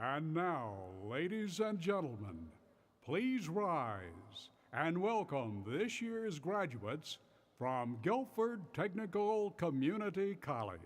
And now, ladies and gentlemen, please rise and welcome this year's graduates from Guilford Technical Community College.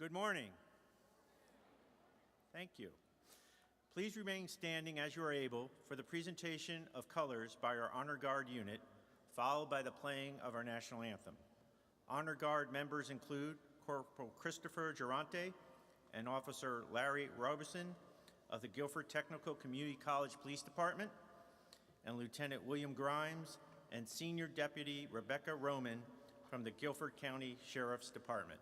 Good morning. Thank you. Please remain standing as you are able for the presentation of colors by our Honor Guard unit, followed by the playing of our national anthem. Honor Guard members include Corporal Christopher Durante and Officer Larry Robeson of the Guilford Technical Community College Police Department, and Lieutenant William Grimes and Senior Deputy Rebecca Roman from the Guilford County Sheriff's Department.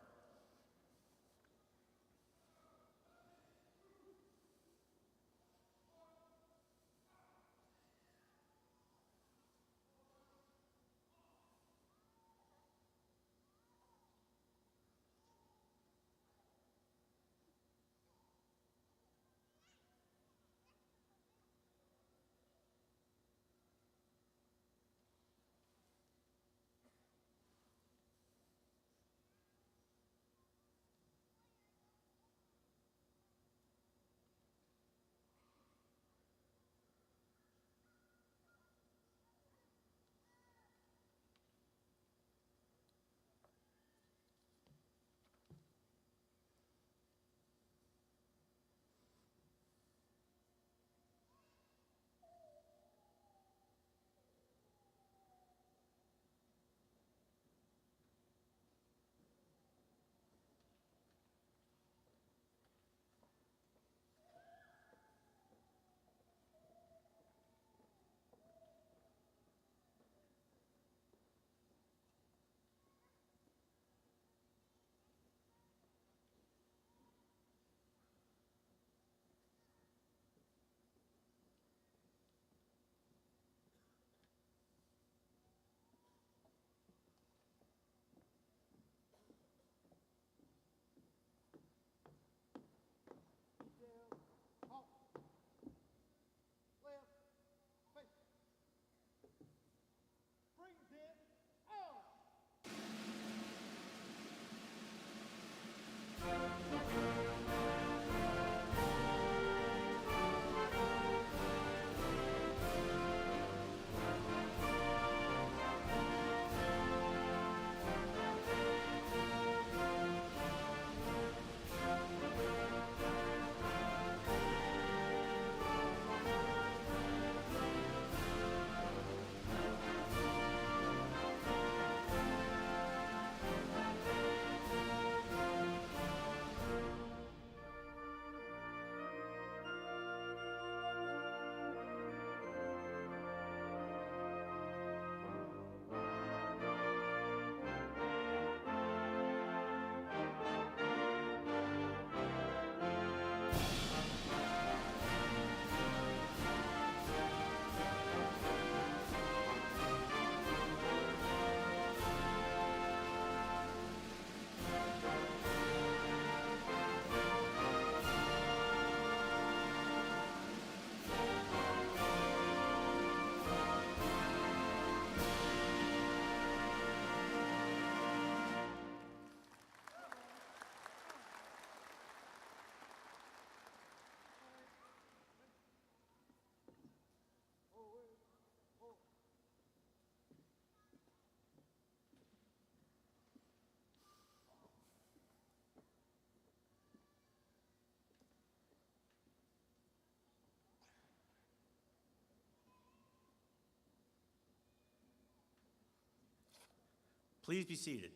Please be seated.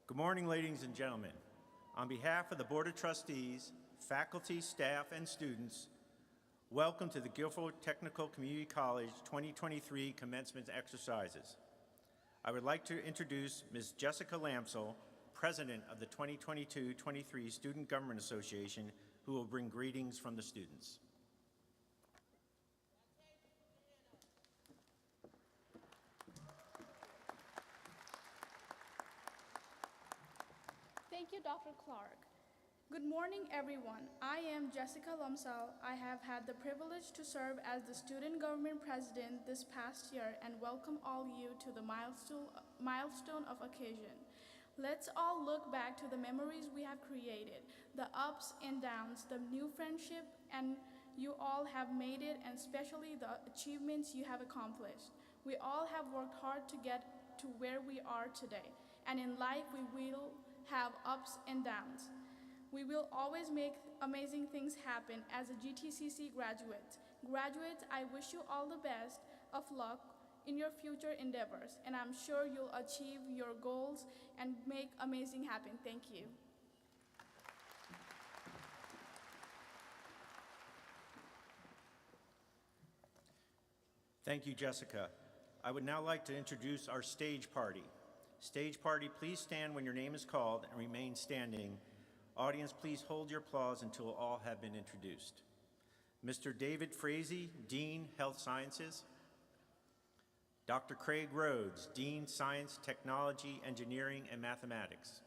Good morning, ladies and gentlemen. On behalf of the Board of Trustees, faculty, staff, and students, welcome to the Guilford Technical Community College 2023 commencement exercises. I would like to introduce Ms. Jessica Lamsel, President of the 2022-23 Student Government Association, who will bring greetings from the students. Thank you, Dr. Clark. Good morning, everyone. I am Jessica Lamsel. I have had the privilege to serve as the Student Government President this past year and welcome all you to the milestone of occasion. Let's all look back to the memories we have created, the ups and downs, the new friendship, and you all have made it, and especially the achievements you have accomplished. We all have worked hard to get to where we are today, and in life we will have ups and downs. We will always make amazing things happen as a GTCC graduate. Graduates, I wish you all the best of luck in your future endeavors, and I'm sure you'll achieve your goals and make amazing happen. Thank you. Thank you, Jessica. I would now like to introduce our stage party. Stage party, please stand when your name is called and remain standing. Audience, please hold your applause until all have been introduced. Mr. David Frazee, Dean, Health Sciences. Dr. Craig Rhodes, Dean, Science, Technology, Engineering, and Mathematics.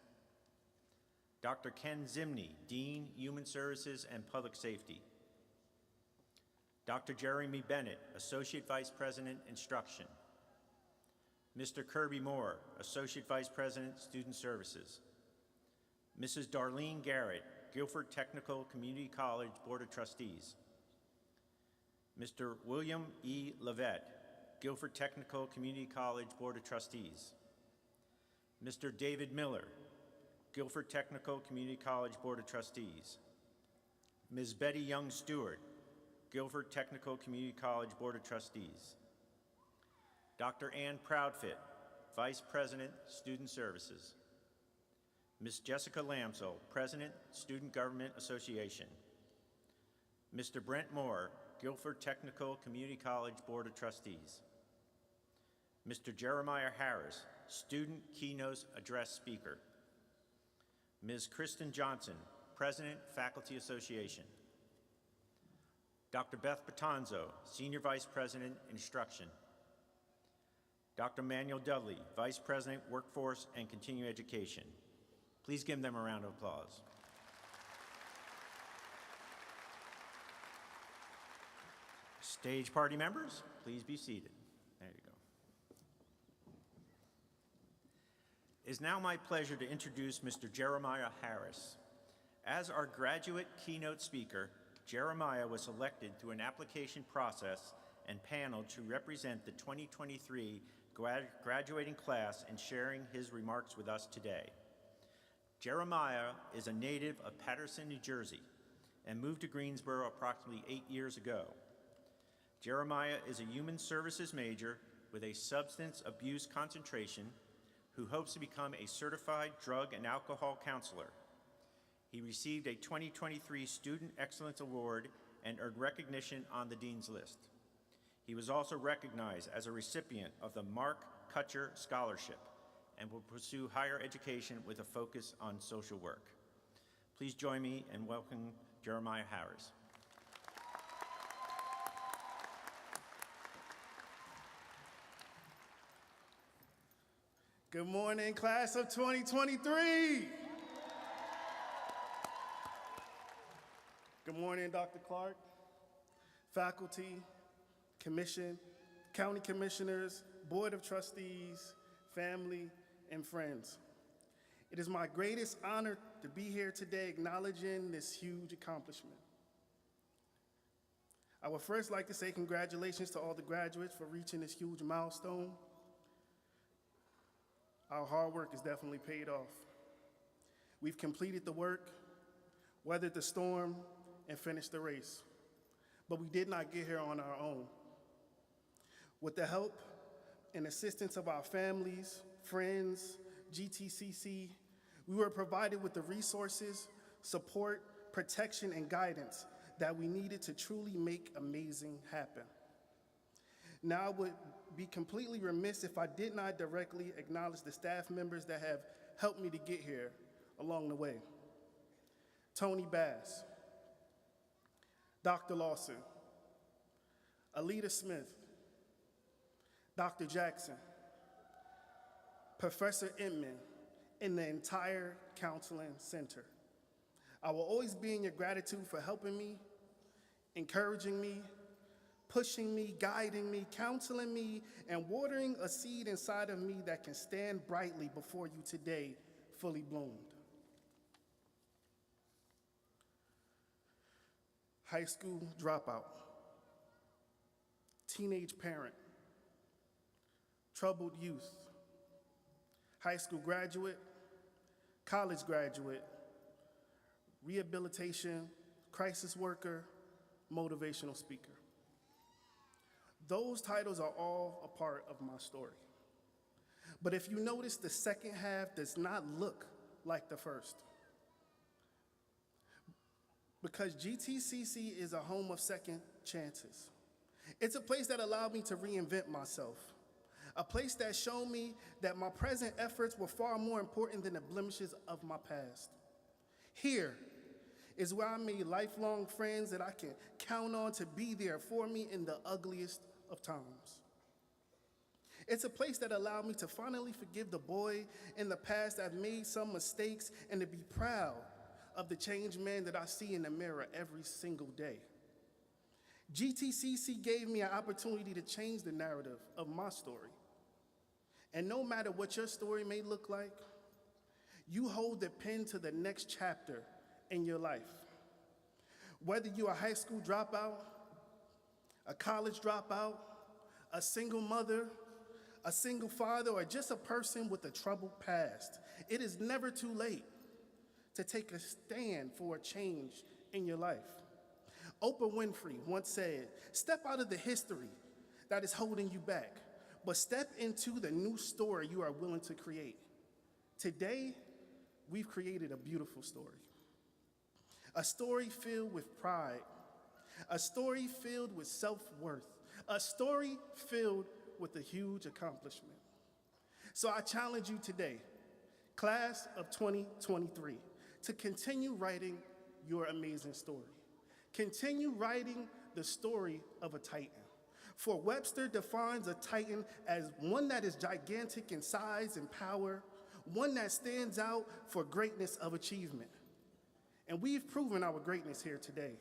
Dr. Ken Zimney, Dean, Human Services and Public Safety. Dr. Jeremy Bennett, Associate Vice President, Instruction. Mr. Kirby Moore, Associate Vice President, Student Services. Mrs. Darlene Garrett, Guilford Technical Community College Board of Trustees. Mr. William E. Levette, Guilford Technical Community College Board of Trustees. Mr. David Miller, Guilford Technical Community College Board of Trustees. Ms. Betty Young Stewart, Guilford Technical Community College Board of Trustees. Dr. Ann Proudfit, Vice President, Student Services. Ms. Jessica Lamsel, President, Student Government Association. Mr. Brent Moore, Guilford Technical Community College Board of Trustees. Mr. Jeremiah Harris, Student Keynote Address Speaker. Ms. Kristen Johnson, President, Faculty Association. Dr. Beth Patanzo, Senior Vice President, Instruction. Dr. Manuel Dudley, Vice President, Workforce and Continuing Education. Please give them a round of applause. Stage party members, please be seated. There you go. It is now my pleasure to introduce Mr. Jeremiah Harris. As our graduate keynote speaker, Jeremiah was selected through an application process and panel to represent the 2023 graduating class and sharing his remarks with us today. Jeremiah is a native of Paterson, New Jersey, and moved to Greensboro approximately 8 years ago. Jeremiah is a human services major with a substance abuse concentration who hopes to become a certified drug and alcohol counselor. He received a 2023 Student Excellence Award and earned recognition on the Dean's List. He was also recognized as a recipient of the Mark Kutcher Scholarship and will pursue higher education with a focus on social work. Please join me in welcoming Jeremiah Harris. Good morning, class of 2023. Good morning, Dr. Clark, faculty, commission, county commissioners, board of trustees, family, and friends. It is my greatest honor to be here today acknowledging this huge accomplishment. I would first like to say congratulations to all the graduates for reaching this huge milestone. Our hard work has definitely paid off. We've completed the work, weathered the storm, and finished the race. But we did not get here on our own. With the help and assistance of our families, friends, GTCC, we were provided with the resources, support, protection, and guidance that we needed to truly make amazing happen. Now, I would be completely remiss if I did not directly acknowledge the staff members that have helped me to get here along the way. Tony Bass, Dr. Lawson, Alita Smith, Dr. Jackson, Professor Inman, and the entire Counseling Center. I will always be in your gratitude for helping me, encouraging me, pushing me, guiding me, counseling me, and watering a seed inside of me that can stand brightly before you today fully bloomed. High school dropout, teenage parent, troubled youth, high school graduate, college graduate, rehabilitation, crisis worker, motivational speaker. Those titles are all a part of my story. But if you notice, the second half does not look like the first. Because GTCC is a home of second chances. It's a place that allowed me to reinvent myself. A place that showed me that my present efforts were far more important than the blemishes of my past. Here is where I made lifelong friends that I can count on to be there for me in the ugliest of times. It's a place that allowed me to finally forgive the boy in the past that made some mistakes and to be proud of the changed man that I see in the mirror every single day. GTCC gave me an opportunity to change the narrative of my story. And no matter what your story may look like, you hold the pen to the next chapter in your life. Whether you're a high school dropout, a college dropout, a single mother, a single father, or just a person with a troubled past, it is never too late to take a stand for a change in your life. Oprah Winfrey once said, "Step out of the history that is holding you back, but step into the new story you are willing to create." Today, we've created a beautiful story. A story filled with pride, a story filled with self-worth, a story filled with a huge accomplishment. So I challenge you today, class of 2023, to continue writing your amazing story. Continue writing the story of a titan. For Webster defines a titan as one that is gigantic in size and power, one that stands out for greatness of achievement. And we've proven our greatness here today.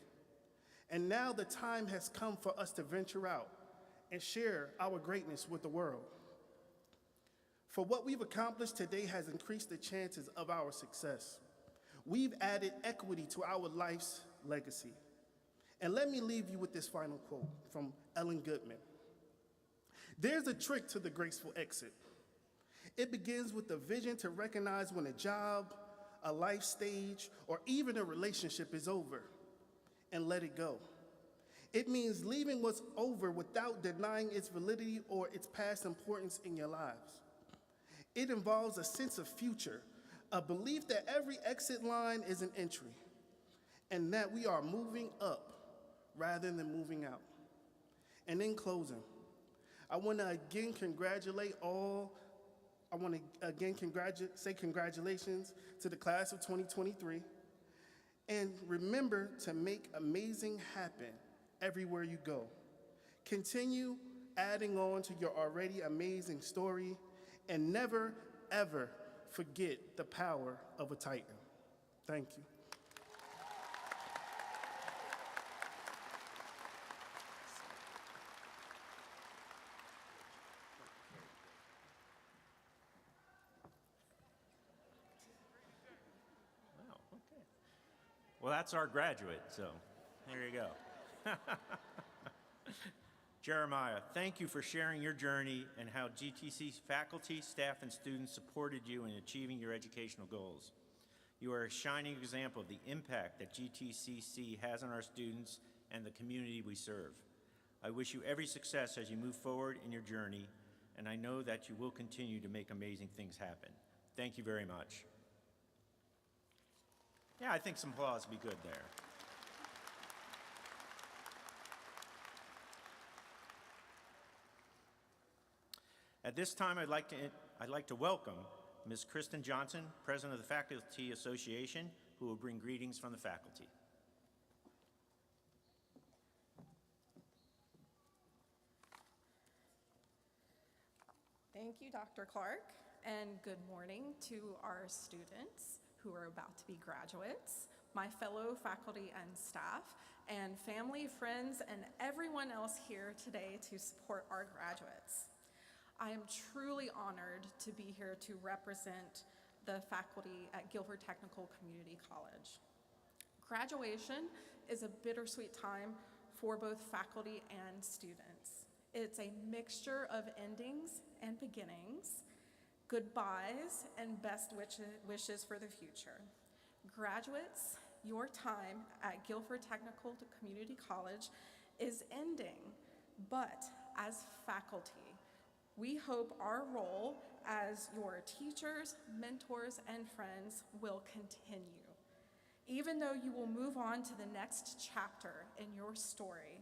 And now the time has come for us to venture out and share our greatness with the world. For what we've accomplished today has increased the chances of our success. We've added equity to our life's legacy. And let me leave you with this final quote from Ellen Goodman. "There's a trick to the graceful exit. It begins with the vision to recognize when a job, a life stage, or even a relationship is over, and let it go. It means leaving what's over without denying its validity or its past importance in your lives. It involves a sense of future, a belief that every exit line is an entry, and that we are moving up rather than moving out." And in closing, I want to again say congratulations to the class of 2023. And remember to make amazing happen everywhere you go. Continue adding on to your already amazing story, and never, ever forget the power of a titan. Thank you. Wow, okay. Well, that's our graduate, so there you go. Jeremiah, thank you for sharing your journey and how GTC's faculty, staff, and students supported you in achieving your educational goals. You are a shining example of the impact that GTCC has on our students and the community we serve. I wish you every success as you move forward in your journey, and I know that you will continue to make amazing things happen. Thank you very much. Yeah, I think some applause would be good there. At this time, I'd like to welcome Ms. Kristen Johnson, President of the Faculty Association, who will bring greetings from the faculty. Thank you, Dr. Clark, and good morning to our students who are about to be graduates, my fellow faculty and staff, and family, friends, and everyone else here today to support our graduates. I am truly honored to be here to represent the faculty at Guilford Technical Community College. Graduation is a bittersweet time for both faculty and students. It's a mixture of endings and beginnings, goodbyes and best wishes for the future. Graduates, your time at Guilford Technical Community College is ending, but as faculty, we hope our role as your teachers, mentors, and friends will continue. Even though you will move on to the next chapter in your story,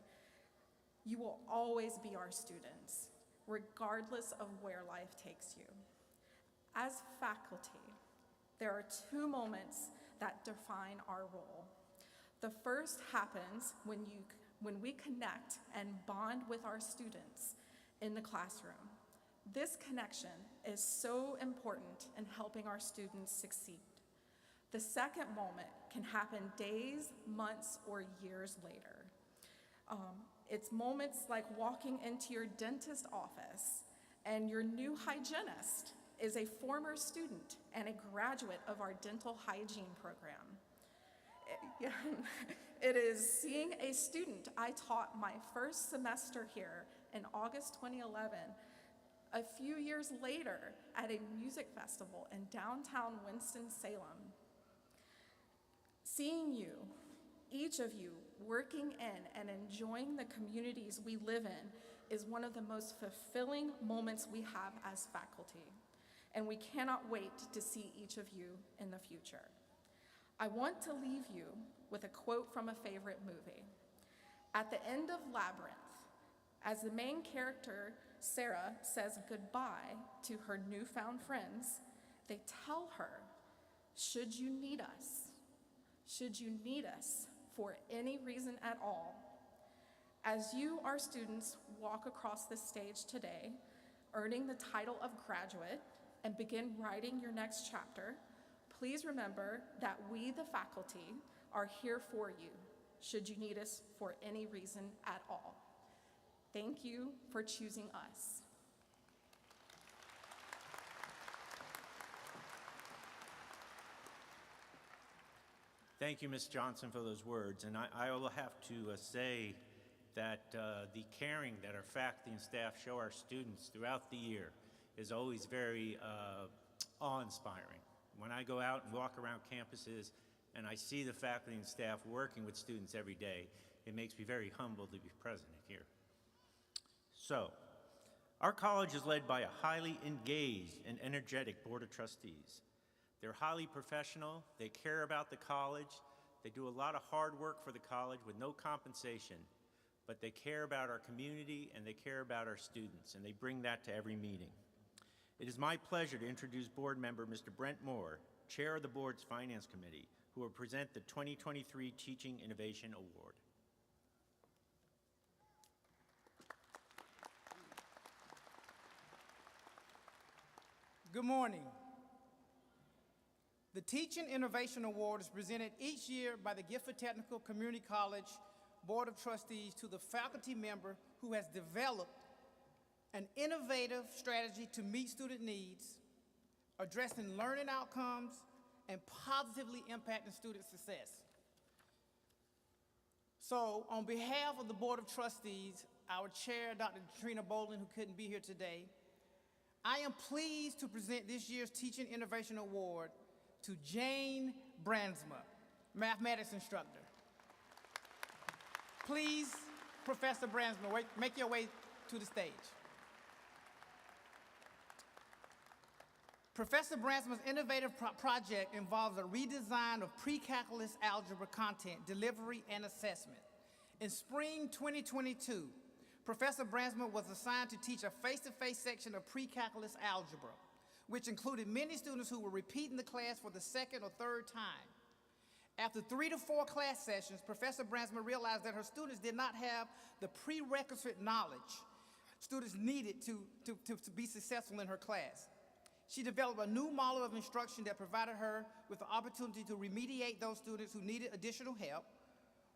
you will always be our students, regardless of where life takes you. As faculty, there are two moments that define our role. The first happens when we connect and bond with our students in the classroom. This connection is so important in helping our students succeed. The second moment can happen days, months, or years later. It's moments like walking into your dentist office and your new hygienist is a former student and a graduate of our dental hygiene program. It is seeing a student I taught my first semester here in August 2011, a few years later at a music festival in downtown Winston-Salem. Seeing you, each of you, working in and enjoying the communities we live in is one of the most fulfilling moments we have as faculty, and we cannot wait to see each of you in the future. I want to leave you with a quote from a favorite movie. At the end of Labyrinth, as the main character, Sarah, says goodbye to her newfound friends, they tell her, should you need us for any reason at all, as you, our students, walk across this stage today, earning the title of graduate and begin writing your next chapter, please remember that we, the faculty, are here for you, should you need us for any reason at all. Thank you for choosing us. Thank you, Ms. Johnson, for those words. And I will have to say that the caring that our faculty and staff show our students throughout the year is always very awe-inspiring. When I go out and walk around campuses and I see the faculty and staff working with students every day, it makes me very humbled to be present here. So, our college is led by a highly engaged and energetic Board of Trustees. They're highly professional, they care about the college, they do a lot of hard work for the college with no compensation, but they care about our community and they care about our students, and they bring that to every meeting. It is my pleasure to introduce board member Mr. Brent Moore, chair of the board's Finance Committee, who will present the 2023 Teaching Innovation Award. Good morning. The Teaching Innovation Award is presented each year by the Guilford Technical Community College Board of Trustees to the faculty member who has developed an innovative strategy to meet student needs, addressing learning outcomes, and positively impacting student success. So, on behalf of the Board of Trustees, our chair, Dr. Trina Bolden, who couldn't be here today, I am pleased to present this year's Teaching Innovation Award to Jane Bransma, mathematics instructor. Please, Professor Bransma, make your way to the stage. Professor Bransma's innovative project involves a redesign of pre-calculus algebra content, delivery, and assessment. In spring 2022, Professor Bransma was assigned to teach a face-to-face section of pre-calculus algebra, which included many students who were repeating the class for the second or third time. After 3 to 4 class sessions, Professor Bransma realized that her students did not have the prerequisite knowledge students needed to be successful in her class. She developed a new model of instruction that provided her with the opportunity to remediate those students who needed additional help,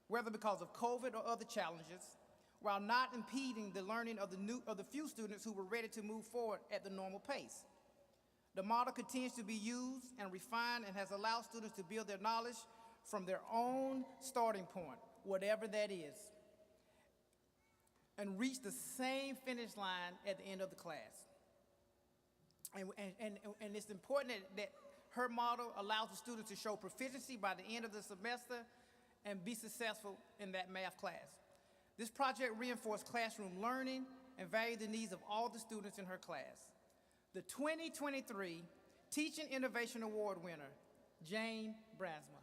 whether because of COVID or other challenges, while not impeding the learning of the few students who were ready to move forward at the normal pace. The model continues to be used and refined and has allowed students to build their knowledge from their own starting point, whatever that is, and reach the same finish line at the end of the class. And it's important that her model allows the students to show proficiency by the end of the semester and be successful in that math class. This project reinforced classroom learning and valued the needs of all the students in her class. The 2023 Teaching Innovation Award winner, Jane Bransma.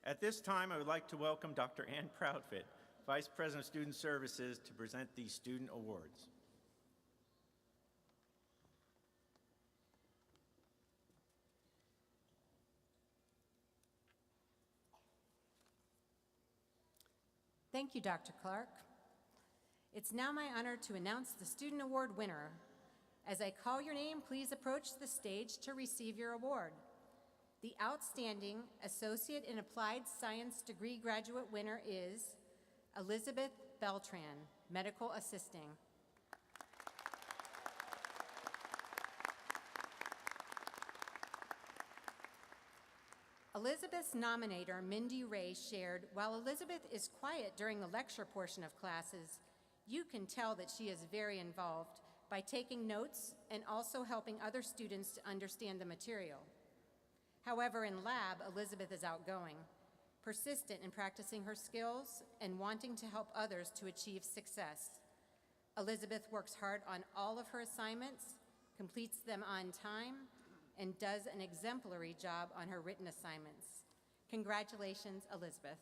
At this time, I would like to welcome Dr. Ann Proudfit, Vice President of Student Services, to present these student awards. Thank you, Dr. Clark. It's now my honor to announce the Student Award winner. As I call your name, please approach the stage to receive your award. The Outstanding Associate in Applied Science degree graduate winner is Elizabeth Beltran, Medical Assisting. Elizabeth's nominator, Mindy Ray, shared, "While Elizabeth is quiet during the lecture portion of classes, you can tell that she is very involved by taking notes and also helping other students to understand the material. However, in lab, Elizabeth is outgoing, persistent in practicing her skills, and wanting to help others to achieve success. Elizabeth works hard on all of her assignments, completes them on time, and does an exemplary job on her written assignments. Congratulations, Elizabeth."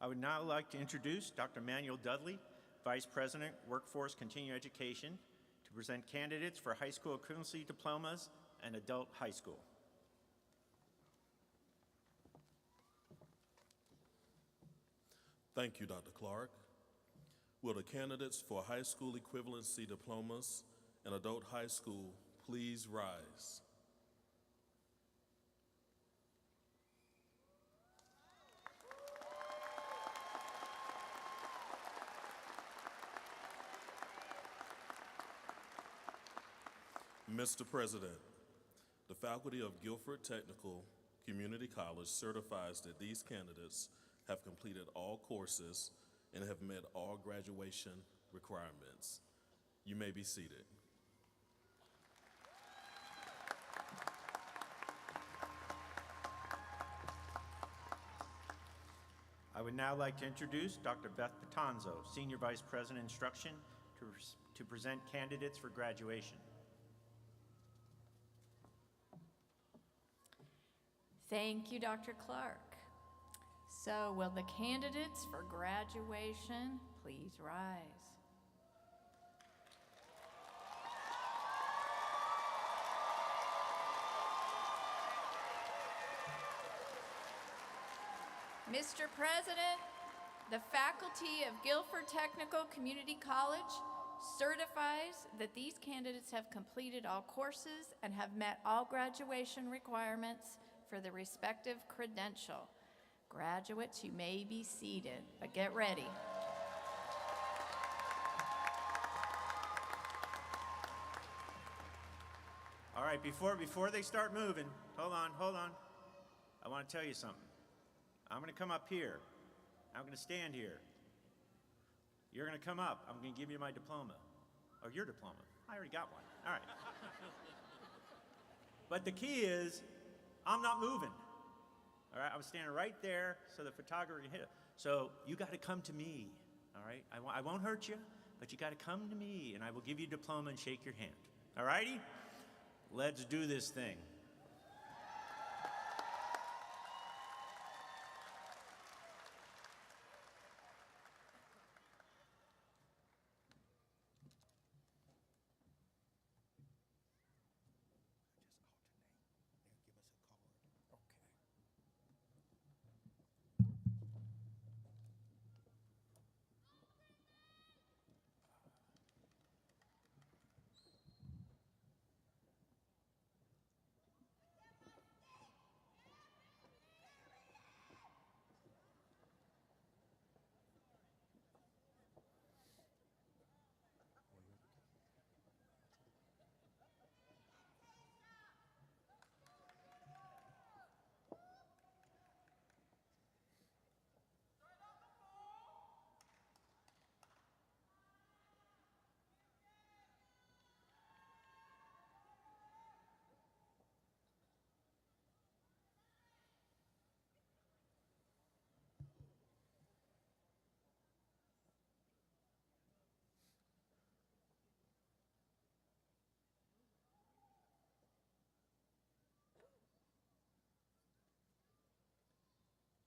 I would now like to introduce Dr. Manuel Dudley, Vice President, Workforce Continuing Education, to present candidates for high school equivalency diplomas and adult high school. Thank you, Dr. Clark. Will the candidates for high school equivalency diplomas and adult high school please rise? Mr. President, the faculty of Guilford Technical Community College certifies that these candidates have completed all courses and have met all graduation requirements. You may be seated. I would now like to introduce Dr. Beth Patanzo, Senior Vice President, Instruction, to present candidates for graduation. Thank you, Dr. Clark. So, will the candidates for graduation please rise? Mr. President, the faculty of Guilford Technical Community College certifies that these candidates have completed all courses and have met all graduation requirements for the respective credential. Graduates, you may be seated, but get ready. All right, before they start moving, hold on. I want to tell you something. I'm going to come up here. I'm going to stand here. You're going to come up. I'm going to give you my diploma. Oh, your diploma. I already got one. All right. But the key is, I'm not moving. All right, I was standing right there so the photographer can hit it. So you got to come to me. All right, I won't hurt you, but you got to come to me, and I will give you a diploma and shake your hand. All righty? Let's do this thing.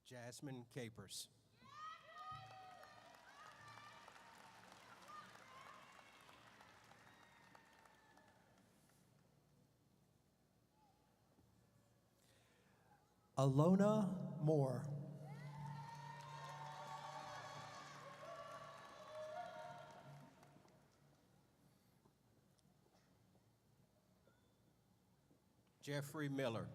Jasmine Capers. Alona Moore. Jeffrey Miller.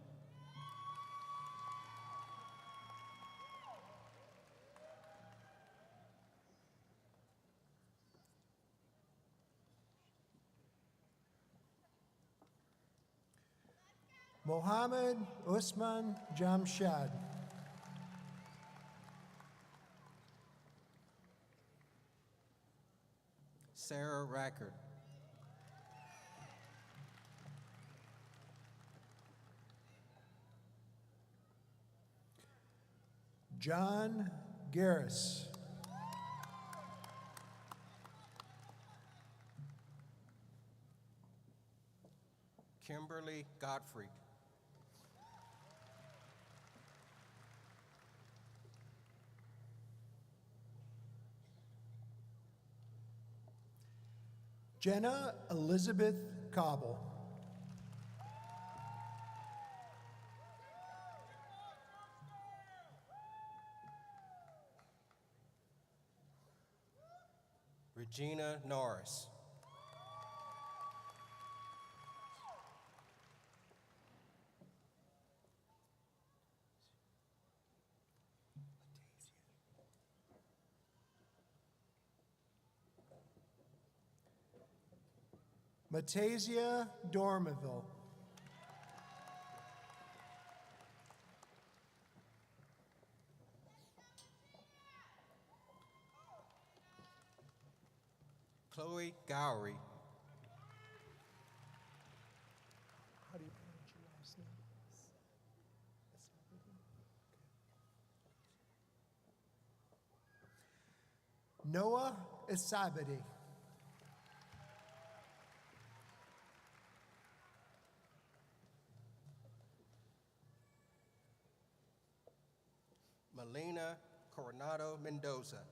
Mohammed Usman Jamshad. Sarah Rackard. John Garris. Kimberly Godfrey. Jenna Elizabeth Cobble. Regina Norris. Matasia Dormeville. Chloe Gowrie. How do you pronounce your last name? Noah Isabadi. Melina Coronado Mendoza.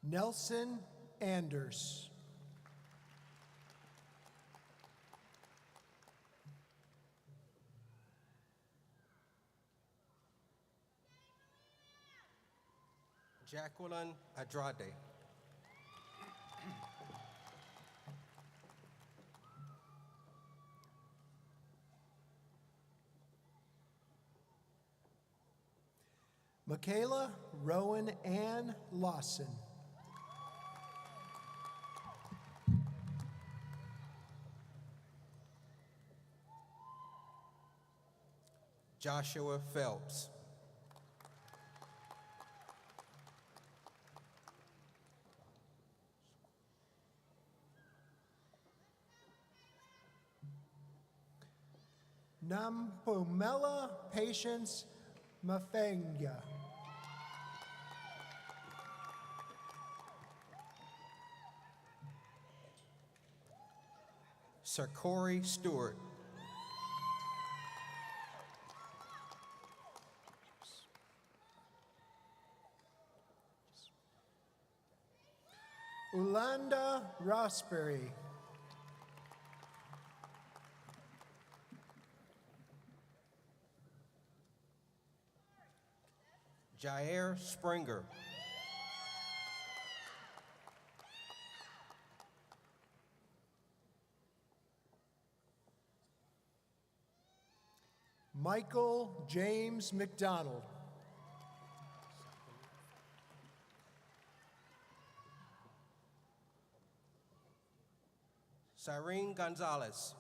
Nelson Anders. Jacqueline Andrade. Michaela Rowan Ann Lawson. Joshua Phelps. Nampumela Patience Mafenga. Sir Corey Stewart. Ulanda Rossbury. Jair Springer. Michael James McDonald. Cyrene Gonzalez.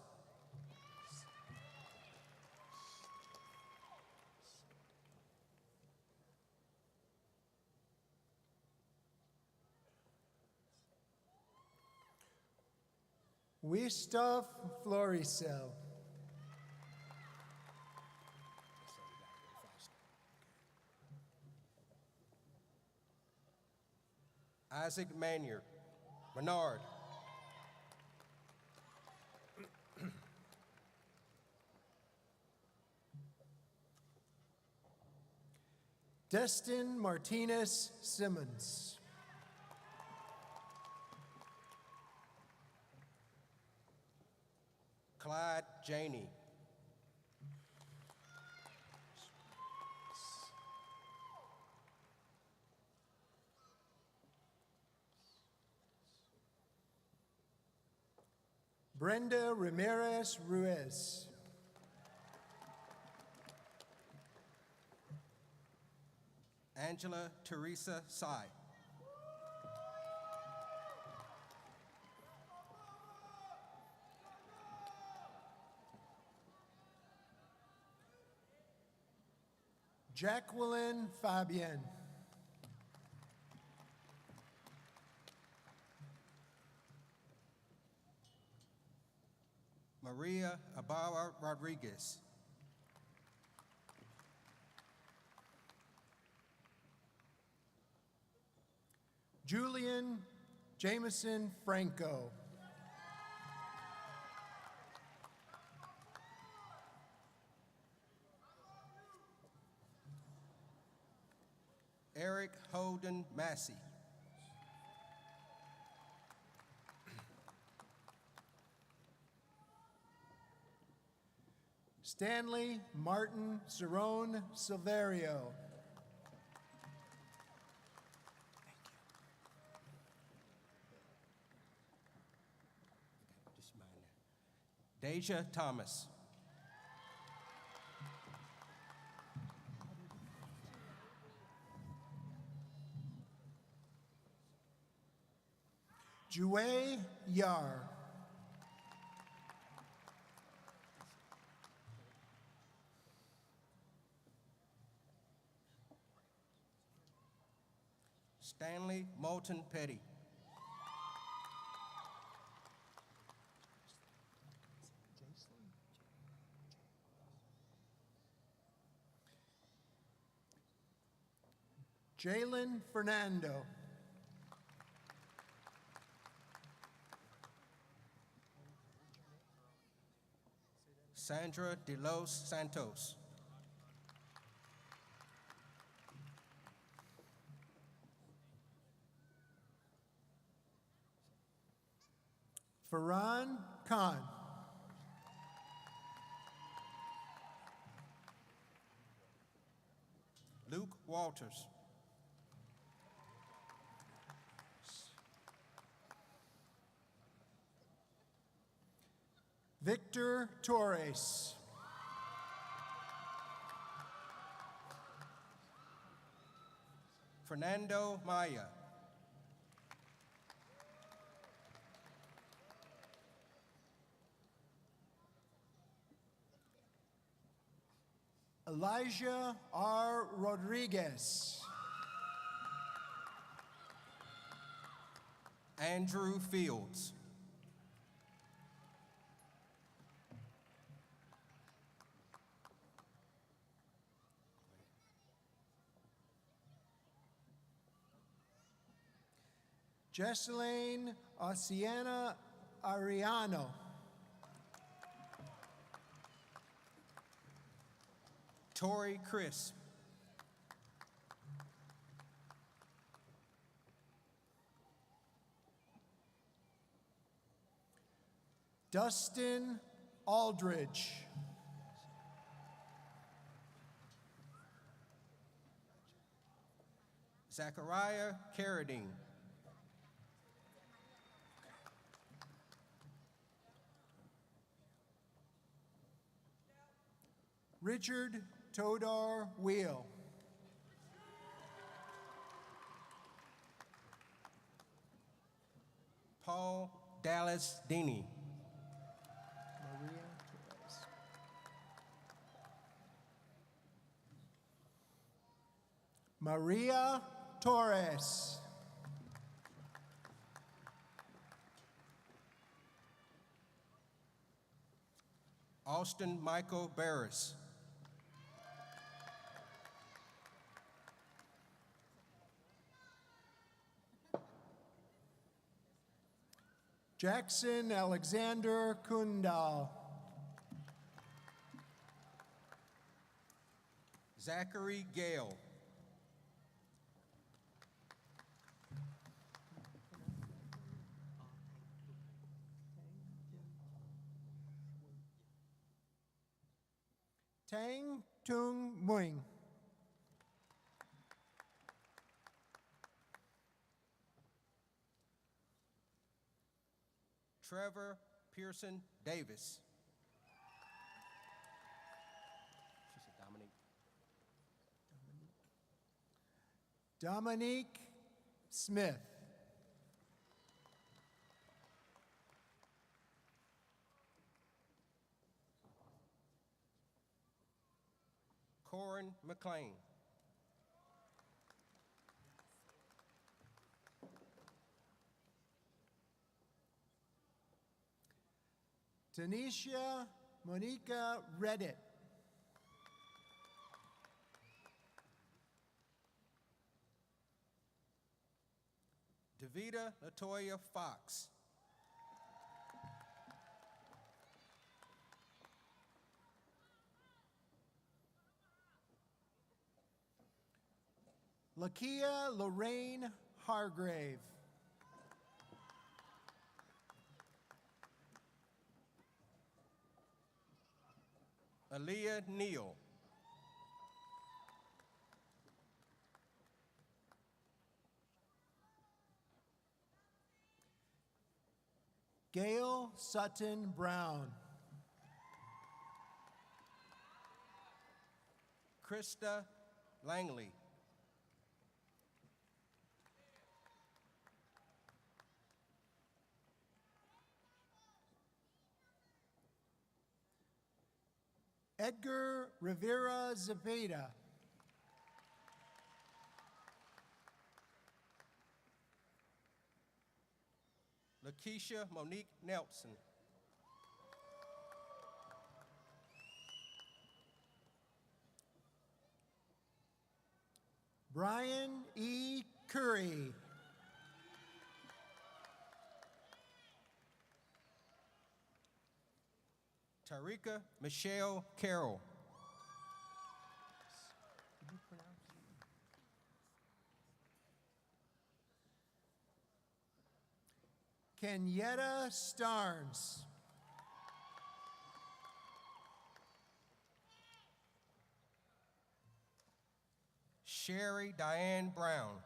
Wistov Floricel. Isaac Maynard. Menard. Destin Martinez Simmons. Clyde Janey. Brenda Ramirez Ruiz. Angela Teresa Sy. Jacqueline Fabian. Maria Ibarra Rodriguez. Julian Jameson Franco. Eric Holden Massey. Stanley Martin Cerrone Silverio. Deja Thomas. Jue Yar. Stanley Moulton Petty. Jalen Fernando. Sandra DeLos Santos. Farhan Khan. Luke Walters. Victor Torres. Fernando Maya. Elijah R. Rodriguez. Andrew Fields. Jesselyn Oceana Ariano. Tori Chris. Dustin Aldridge. Zachariah Carradine. Richard Todar Wheel. Paul Dallas Dini. Maria Torres. Austin Michael Barris. Jackson Alexander Kundal. Zachary Gale. Tang Tung Muing. Trevor Pearson Davis. She said Dominique. Dominique Smith. Corin McLean. Tanisha Monica Reddit. Davida Latoya Fox. Lakia Lorraine Hargrave. Aaliyah Neal. Gail Sutton Brown. Krista Langley. Edgar Rivera Zepeda. Lakeisha Monique Nelson. Brian E. Curry. Tarika Michelle Carroll. Kenyetta Starnes. Sherry Diane Brown.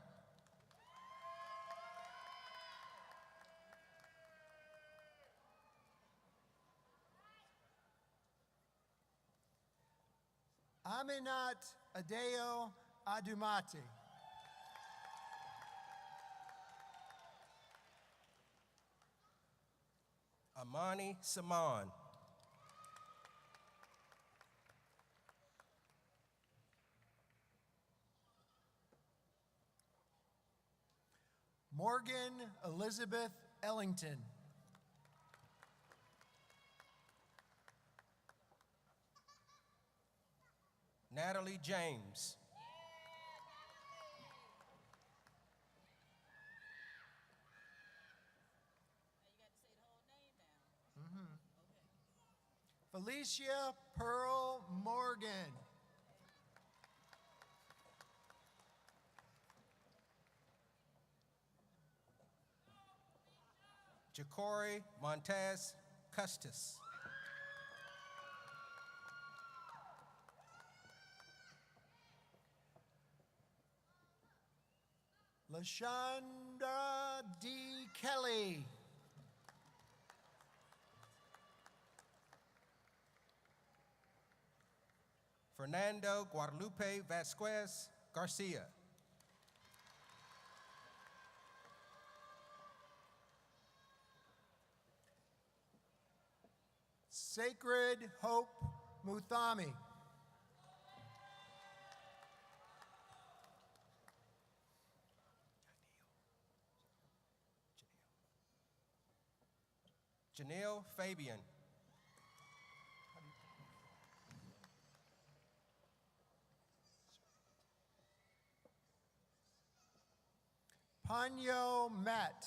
Aminat Adeo Adumati. Amani Saman. Morgan Elizabeth Ellington. Natalie James. Felicia Pearl Morgan. Ja'Cory Montez Custis. LaShonda D. Kelly. Fernando Guadalupe Vasquez Garcia. Sacred Hope Muthami. Janelle Fabian. Panyo Matt.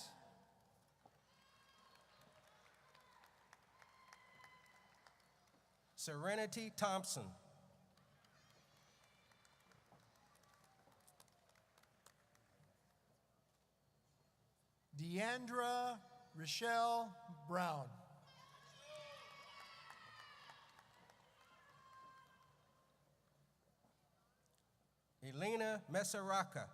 Serenity Thompson. Deandra Rochelle Brown. Elena Mesaraca.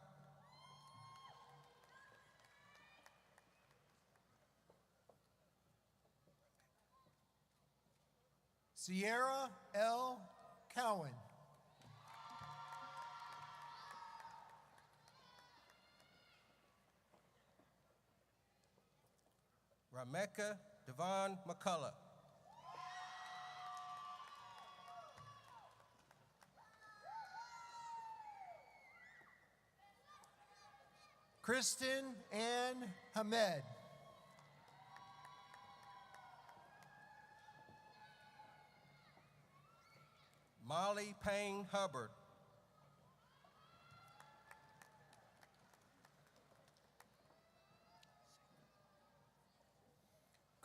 Sierra L. Cowan. Rameka Devon McCullough. Kristen Ann Hamed. Molly Payne Hubbard.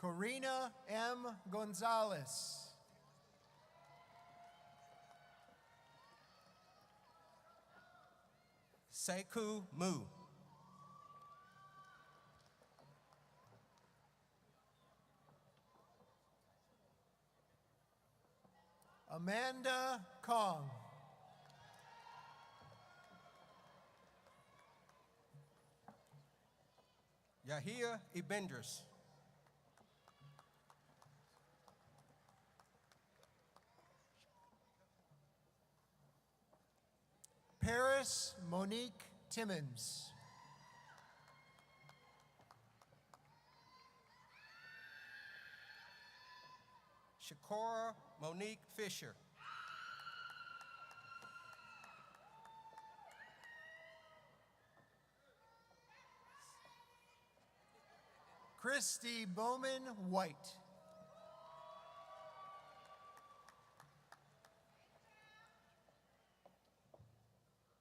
Corina M. Gonzalez. Sekou Mu. Amanda Kong. Yahia Ibendris. Paris Monique Timmons. Shakora Monique Fisher. Christy Bowman White.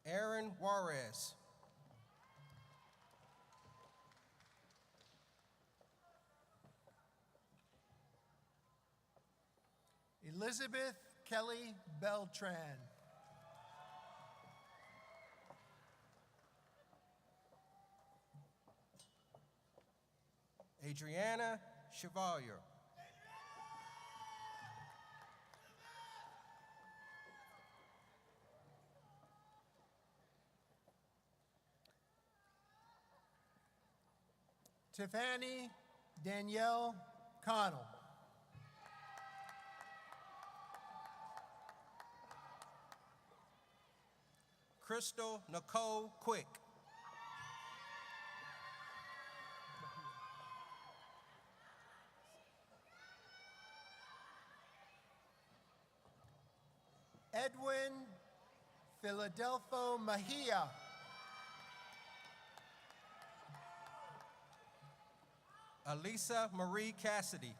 Aaron Juarez. Elizabeth Kelly Beltran. Adriana Chevalier. Tiffany Danielle Connell. Crystal Nicole Quick. Edwin Philadelphia Mejia. Elisa Marie Cassidy.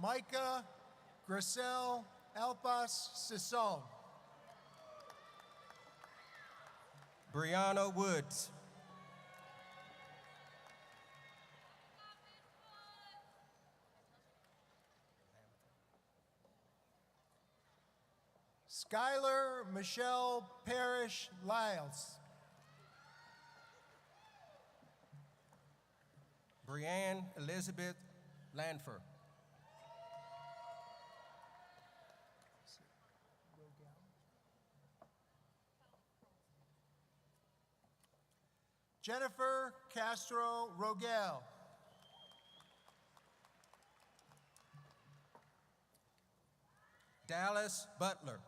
Micah Gracel Alpas Sisson. Brianna Woods. Skylar Michelle Parrish Lyles. Brianne Elizabeth Lanford. Jennifer Castro Rogel. Dallas Butler.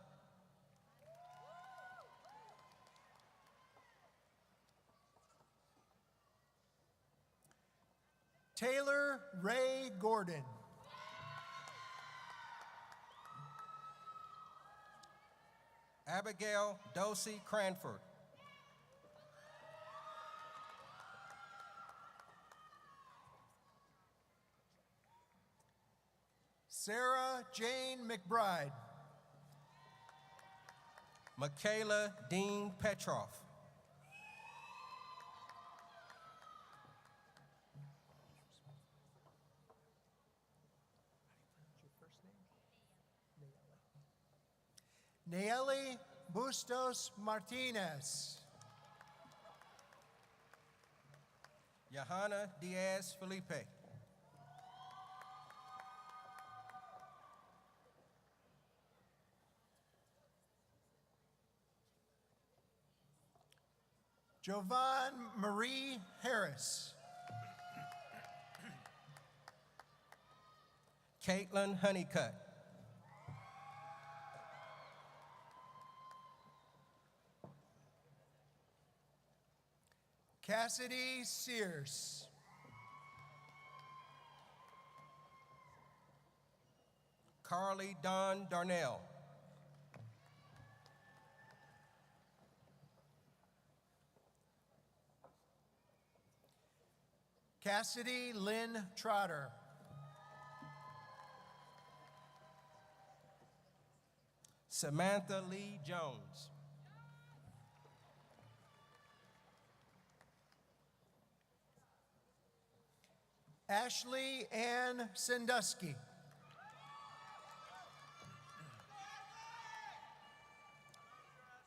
Taylor Ray Gordon. Abigail Dosey Cranford. Sarah Jane McBride. Michaela Dean Petroff. Nayeli Bustos Martinez. Johanna Diaz Felipe. Jovan Marie Harris. Caitlin Honeycutt. Cassidy Sears. Carly Dawn Darnell. Cassidy Lynn Trotter. Samantha Lee Jones. Ashley Ann Sandusky.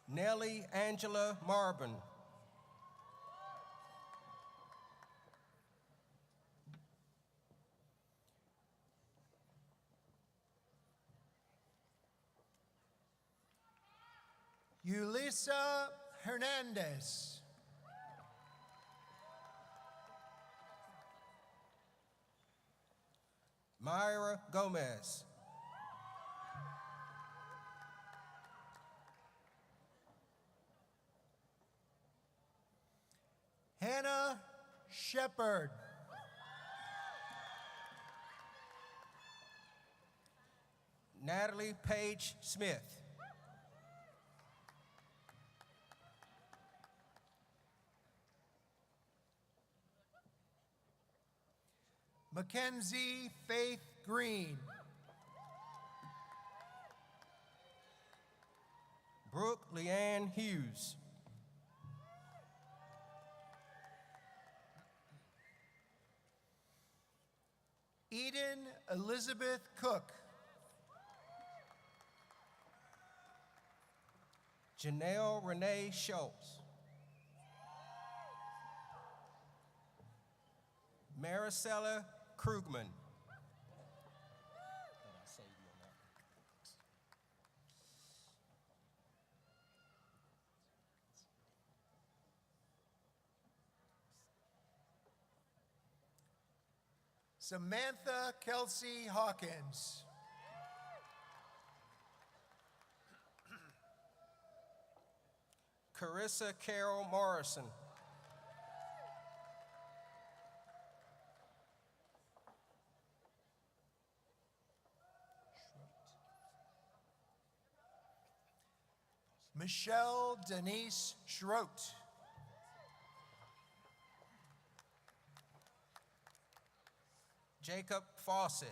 Nellie Angela Marvin. Yulisa Hernandez. Myra Gomez. Hannah Shepard. Natalie Page Smith. Mackenzie Faith Green. Brooke Leanne Hughes. Eden Elizabeth Cook. Janelle Renee Schultz. Maricela Krugman. Samantha Kelsey Hawkins. Carissa Carol Morrison. Michelle Denise Schroet. Jacob Fawcett.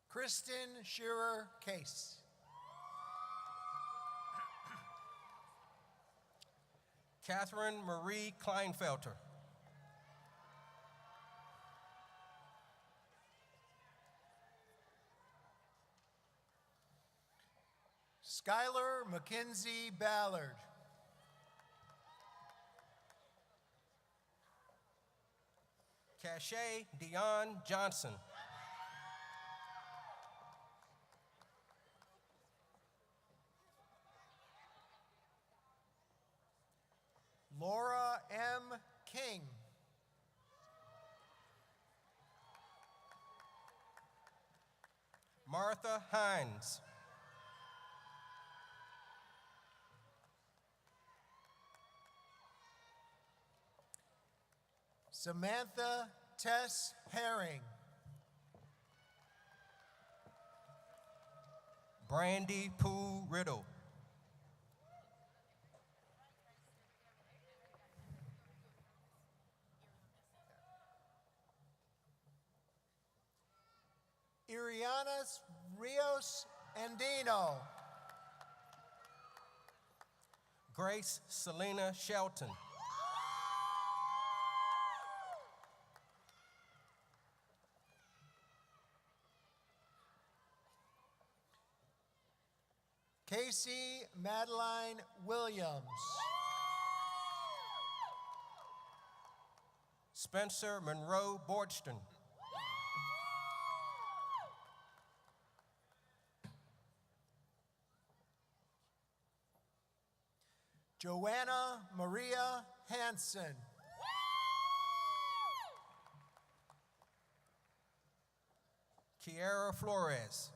Kristen Shearer Case. Catherine Marie Kleinfelter. Skylar Mackenzie Ballard. Cache Dion Johnson. Laura M. King. Martha Hines. Samantha Tess Herring. Brandy Pooh Riddle. Irianas Rios Andino. Grace Selena Shelton. Casey Madeline Williams. Spencer Monroe Bordston. Joanna Maria Hanson. Kiara Flores.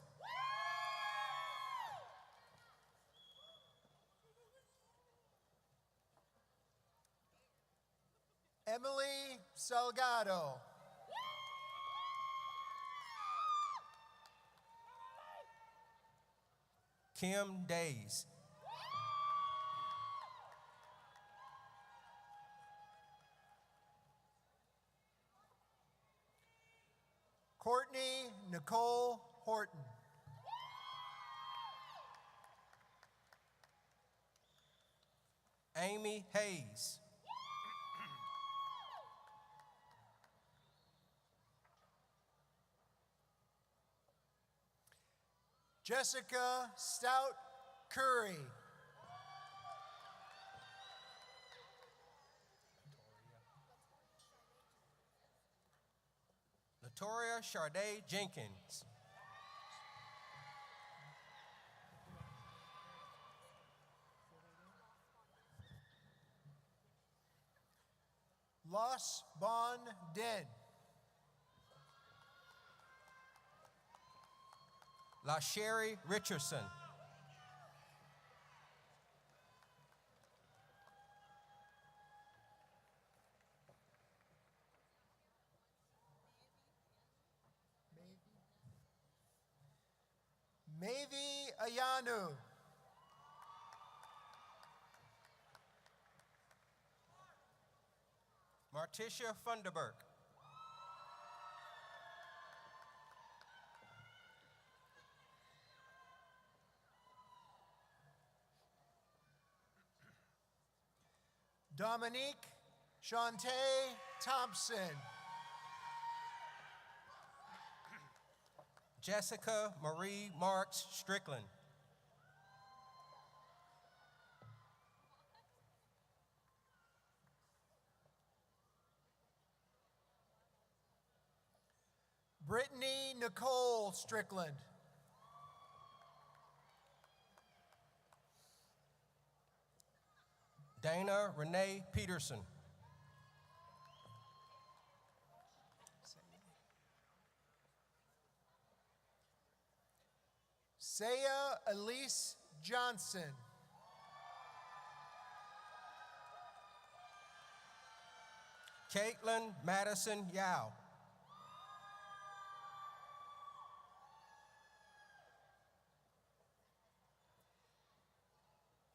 Emily Salgado. Kim Days. Courtney Nicole Horton. Amy Hayes. Jessica Stout Curry. Latoria Charday Jenkins. Los Bon Den. LaSherry Richardson. Mavi Ayanu. Marticia Funderburk. Dominique Shantae Thompson. Jessica Marie Marks Strickland. Brittany Nicole Strickland. Dana Renee Peterson. Saya Elise Johnson. Caitlin Madison Yao.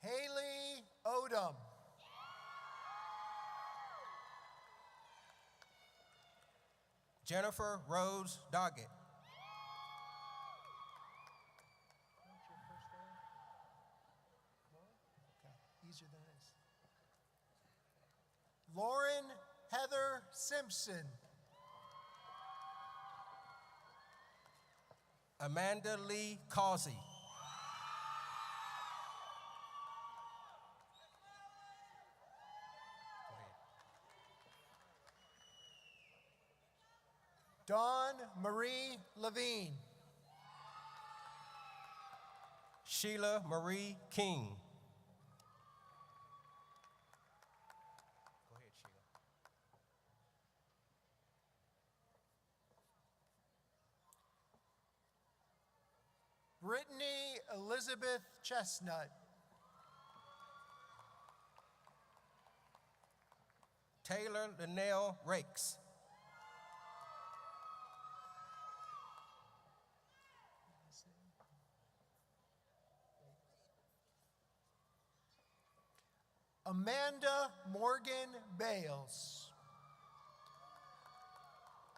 Haley Odom. Jennifer Rose Doggett. Easier than this. Lauren Heather Simpson. Amanda Lee Causey. Dawn Marie Levine. Sheila Marie King. Go ahead, Sheila. Brittany Elizabeth Chestnut. Taylor Linnell Rakes. Amanda Morgan Bales.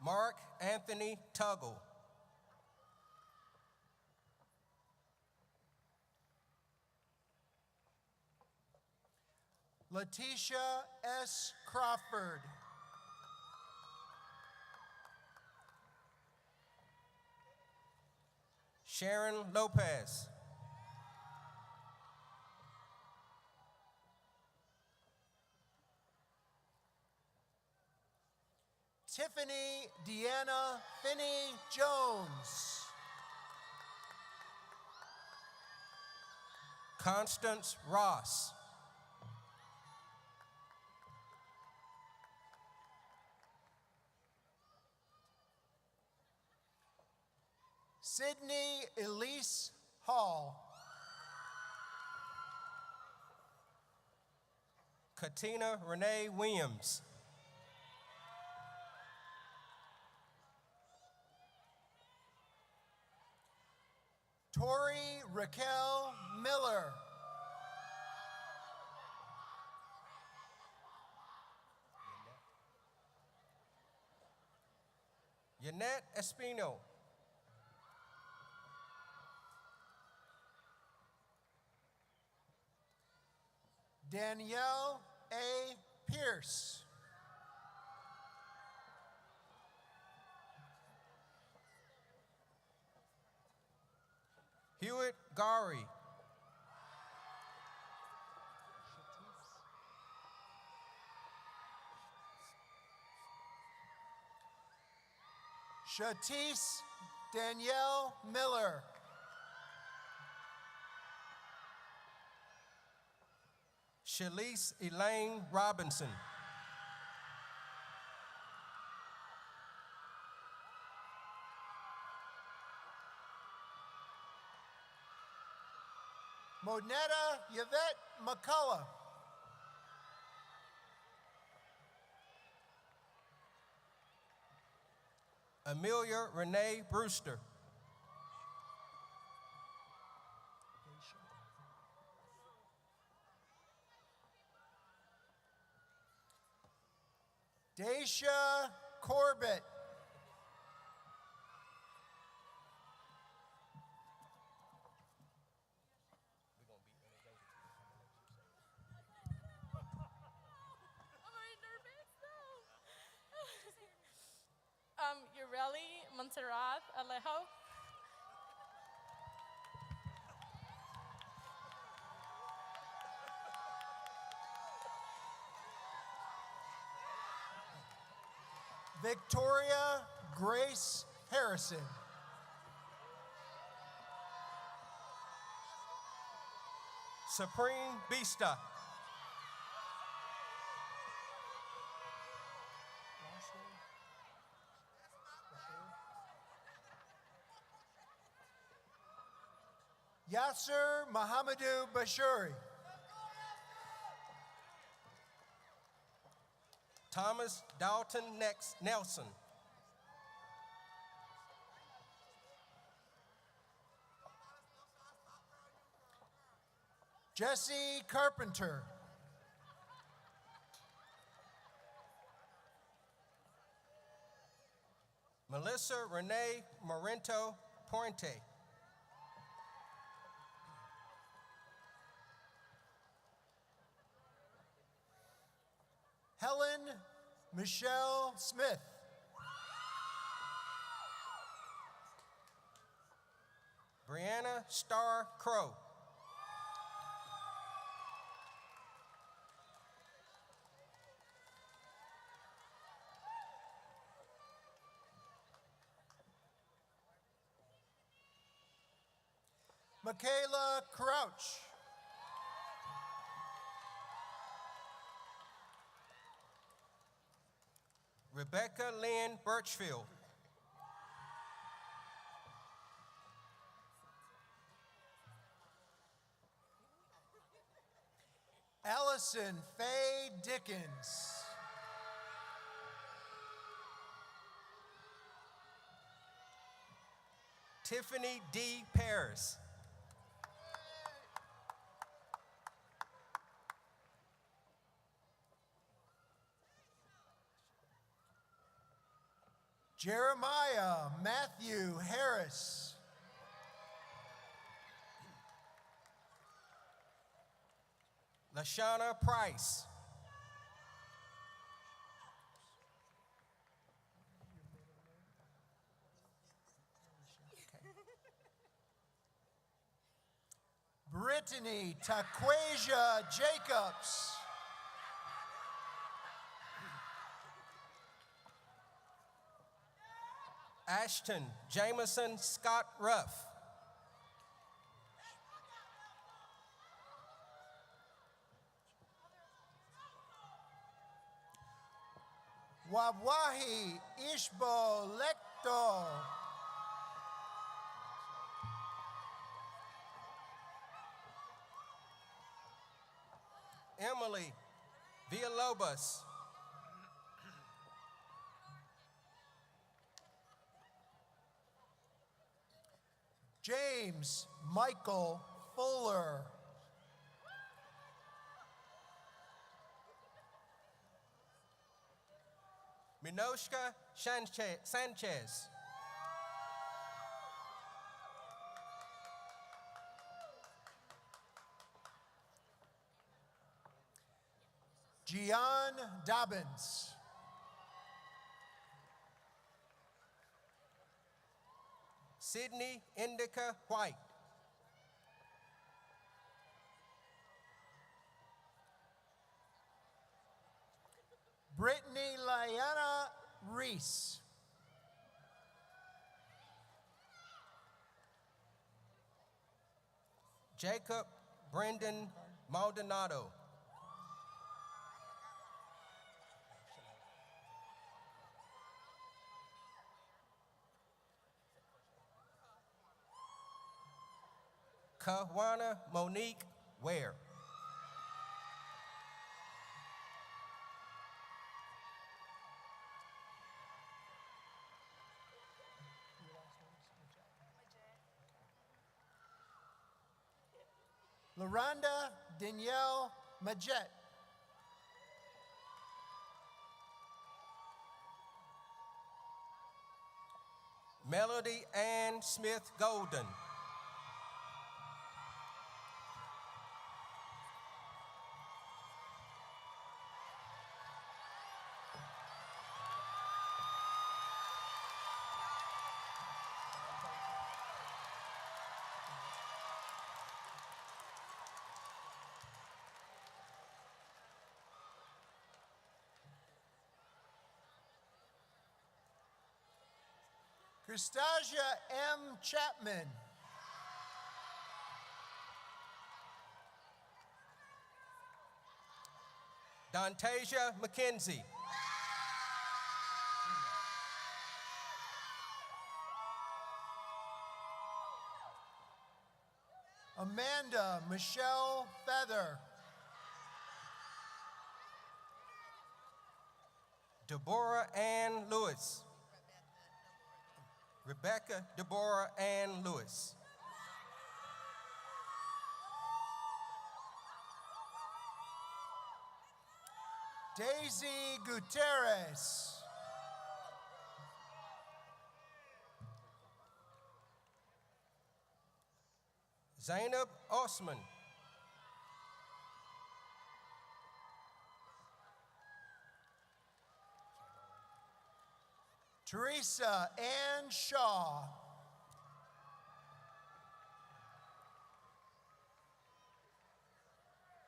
Mark Anthony Tuggle. Letitia S. Crawford. Sharon Lopez. Tiffany Deanna Finney Jones. Constance Ross. Sydney Elise Hall. Katina Renee Williams. Tori Raquel Miller. Yannette Espino. Danielle A. Pierce. Hewitt Gari. Shatisse Danielle Miller. Shalise Elaine Robinson. Monetta Yvette McCullough. Amelia Renee Brewster. Daisha Corbett. Ureli Montserrat Alejo. Victoria Grace Harrison. Supreme Bista. Yasser Mohamedou Bashuri. Thomas Dalton Nelson. Jesse Carpenter. Melissa Renee Morento Puente. Helen Michelle Smith. Brianna Starr Crow. Michaela Crouch. Rebecca Lynn Birchfield. Allison Faye Dickens. Tiffany D. Paris. Jeremiah Matthew Harris. Lashana Price. Brittany Taquasia Jacobs. Ashton Jameson Scott Ruff. Wawahi Ishbo Lecto. Emily Villalobos. James Michael Fuller. Minoshka Sanchez. Gian Dobbins. Sydney Indica White. Brittany Liana Reese. Jacob Brendan Maldonado. Kawana Monique Ware. LaRonda Danielle Majet. Melody Ann Smith Golden. Christasia M. Chapman. Dontasia McKenzie. Amanda Michelle Feather. Deborah Ann Lewis. Rebecca Deborah Ann Lewis. Daisy Gutierrez. Zainab Osman. Teresa Ann Shaw.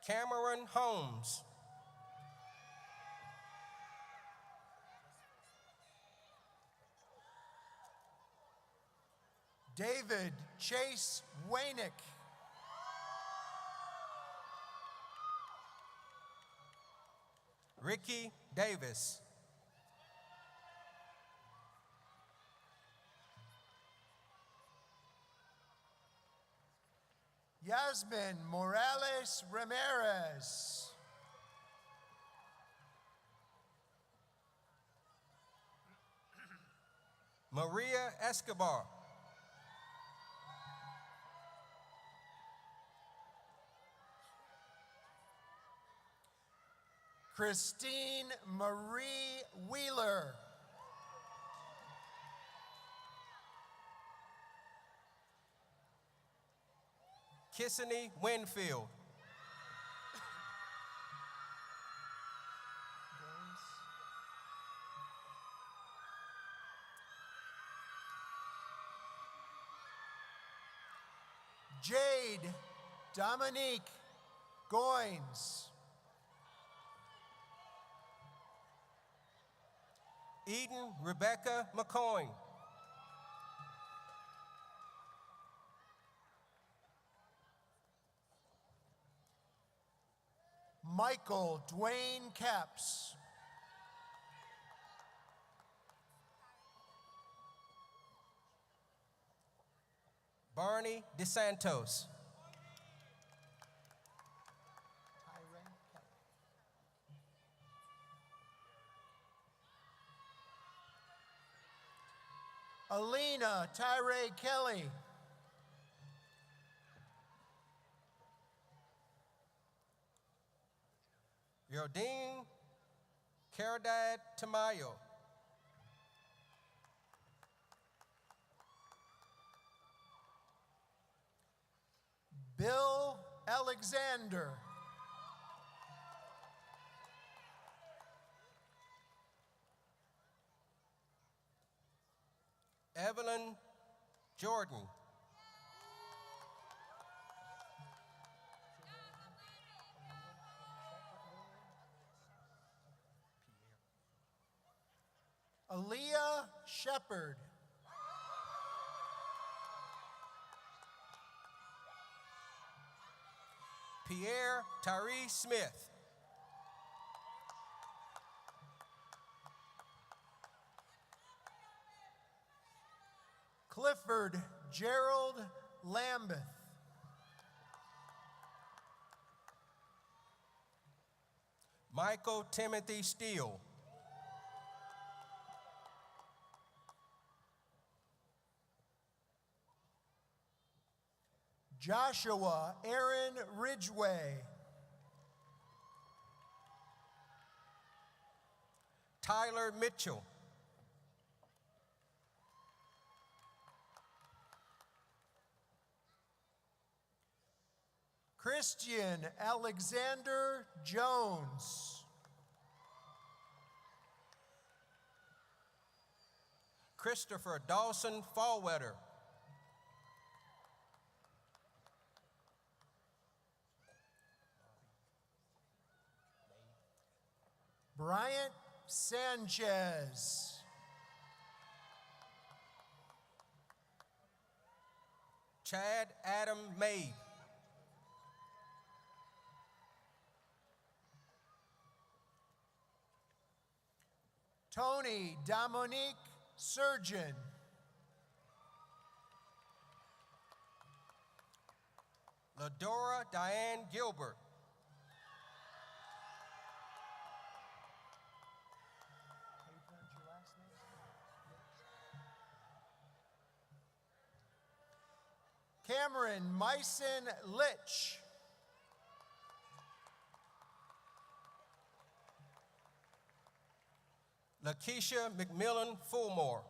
Cameron Holmes. David Chase Waynick. Ricky Davis. Yasmin Morales Ramirez. Maria Escobar. Christine Marie Wheeler. Kissany Winfield. Jade Dominique Goins. Eden Rebecca McCoyne. Michael Dwayne Caps. Barney DeSantos. Alina Tyree Kelly. Yordine Caridad Tamayo. Bill Alexander. Evelyn Jordan. Aaliyah Shepard. Pierre Tyree Smith. Clifford Gerald Lambeth. Michael Timothy Steele. Joshua Aaron Ridgway. Tyler Mitchell. Christian Alexander Jones. Christopher Dawson Fallwetter. Bryant Sanchez. Chad Adam May. Tony Dominique Surgeon. Ladora Diane Gilbert. Cameron Myson Litch. Lakeisha McMillan Fulmore.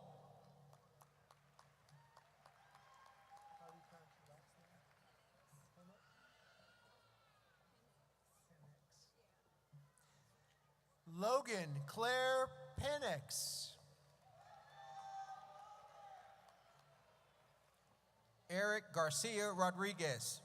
Logan Claire Penix. Eric Garcia Rodriguez.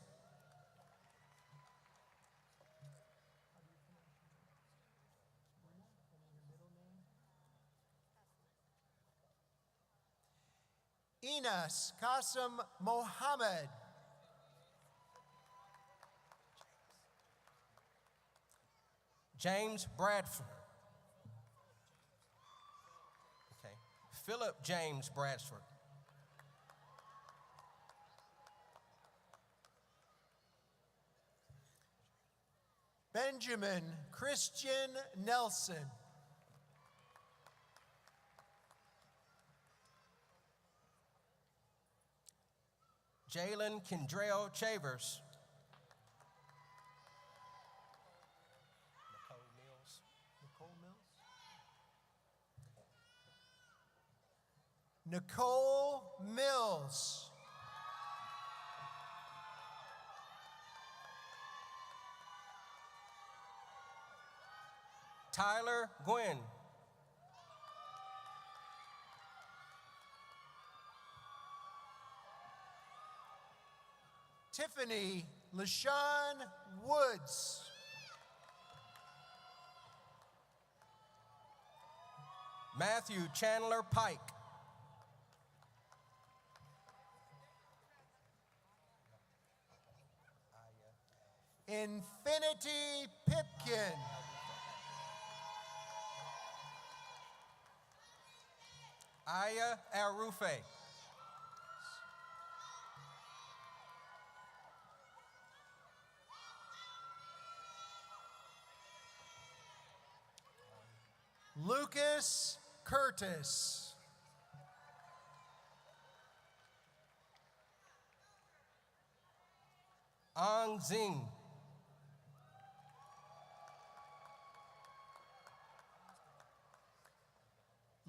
Enos Qasim Mohammed. James Bradford. Okay. Philip James Bradford. Benjamin Christian Nelson. Jalen Kendrell Chavers. Nicole Mills. Tyler Gwynn. Tiffany LaShawn Woods. Matthew Chandler Pike. Infinity Pipkin. Aya Arufe. Lucas Curtis. Ang Zing.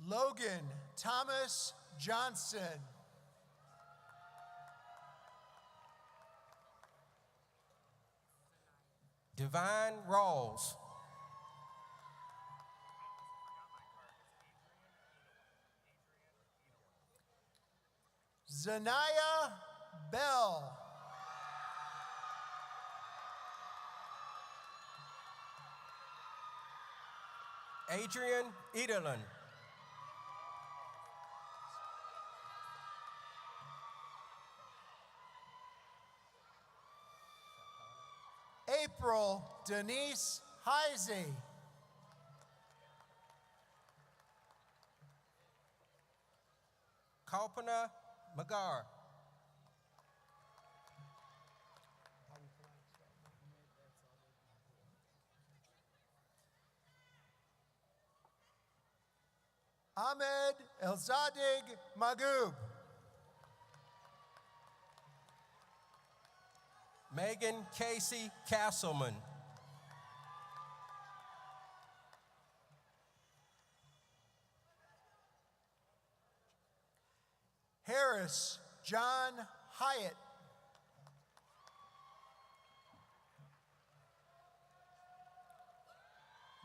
Logan Thomas Johnson. Divine Rawls. Zanaya Bell. Adrian Edelin. April Denise Heisey. Kalpana Magar. Ahmed Elzadig Magoob. Megan Casey Castleman. Harris John Hyatt.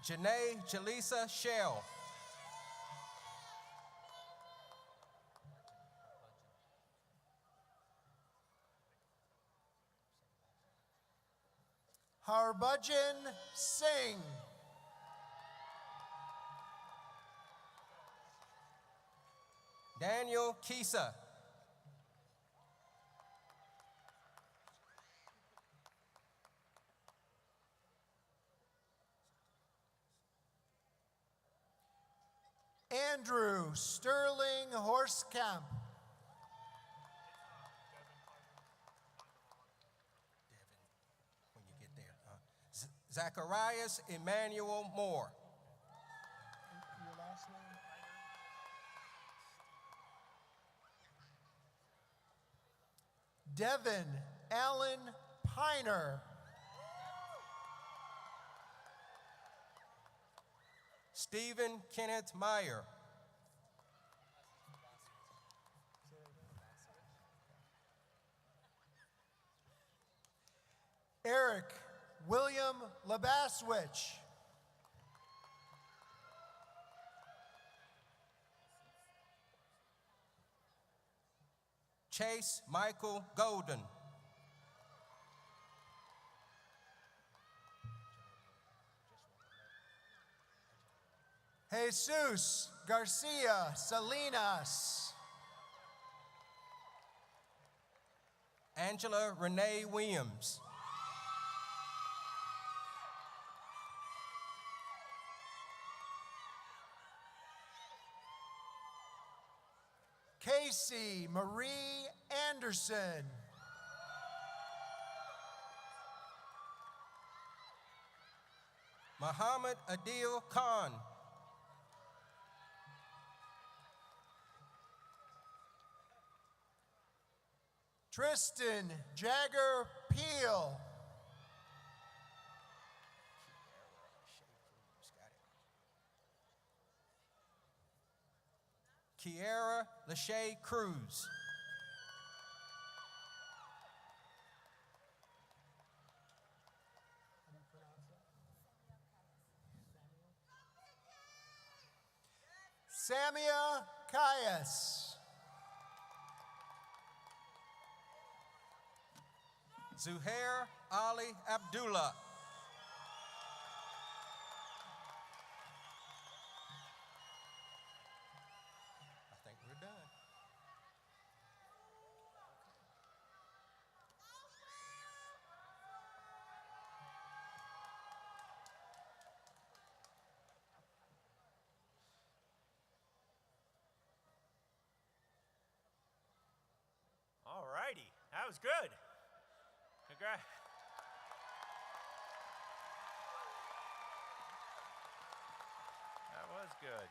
Janae Jaleesa Shell. Harbhajan Singh. Daniel Kisa. Andrew Sterling Horsekamp. When you get there. Zacharias Emmanuel Moore. Your last name? Devin Allen Piner. Stephen Kenneth Meyer. Eric William Labaswich. Chase Michael Golden. Jesus Garcia Salinas. Angela Renee Williams. Casey Marie Anderson. Muhammad Adil Khan. Tristan Jagger Peel. Kiara Lachey Cruz. Samia Kayas. Zuhair Ali Abdullah. I think we're done. All righty, that was good. Congrats. That was good.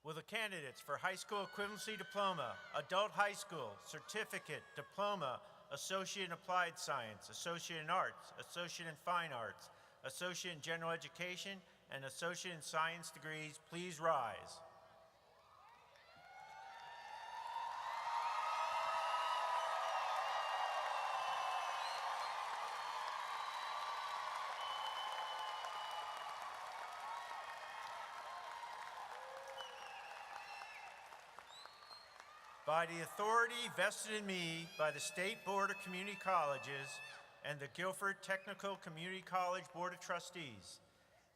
Will the candidates for high school equivalency diploma, adult high school, certificate, diploma, associate in applied science, associate in arts, associate in fine arts, associate in general education, and associate in science degrees, please rise. By the authority vested in me by the State Board of Community Colleges and the Guilford Technical Community College Board of Trustees,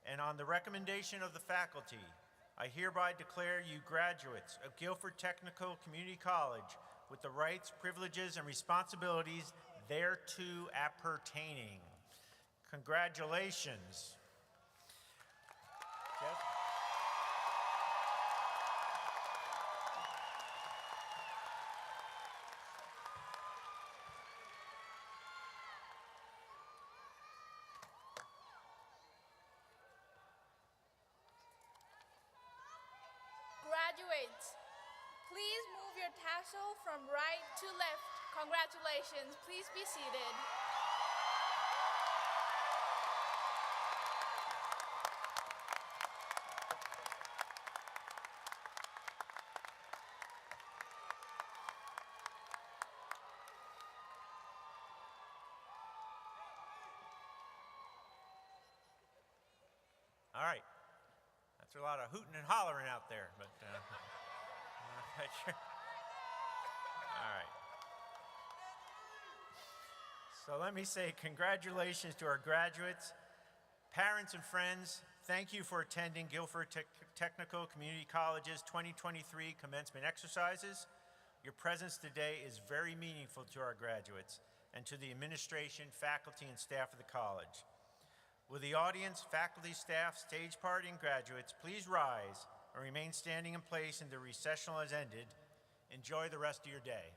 and on the recommendation of the faculty, I hereby declare you graduates of Guilford Technical Community College with the rights, privileges, and responsibilities thereto appertaining. Congratulations. Jeff? Graduates, please move your tassel from right to left. Congratulations. Please be seated. All right. That's a lot of hooting and hollering out there, but sure. All right. So let me say congratulations to our graduates, parents and friends. Thank you for attending Guilford Technical Community College's 2023 commencement exercises. Your presence today is very meaningful to our graduates and to the administration, faculty, and staff of the college. Will the audience, faculty, staff, stage party, and graduates please rise and remain standing in place until the recessional has ended. Enjoy the rest of your day.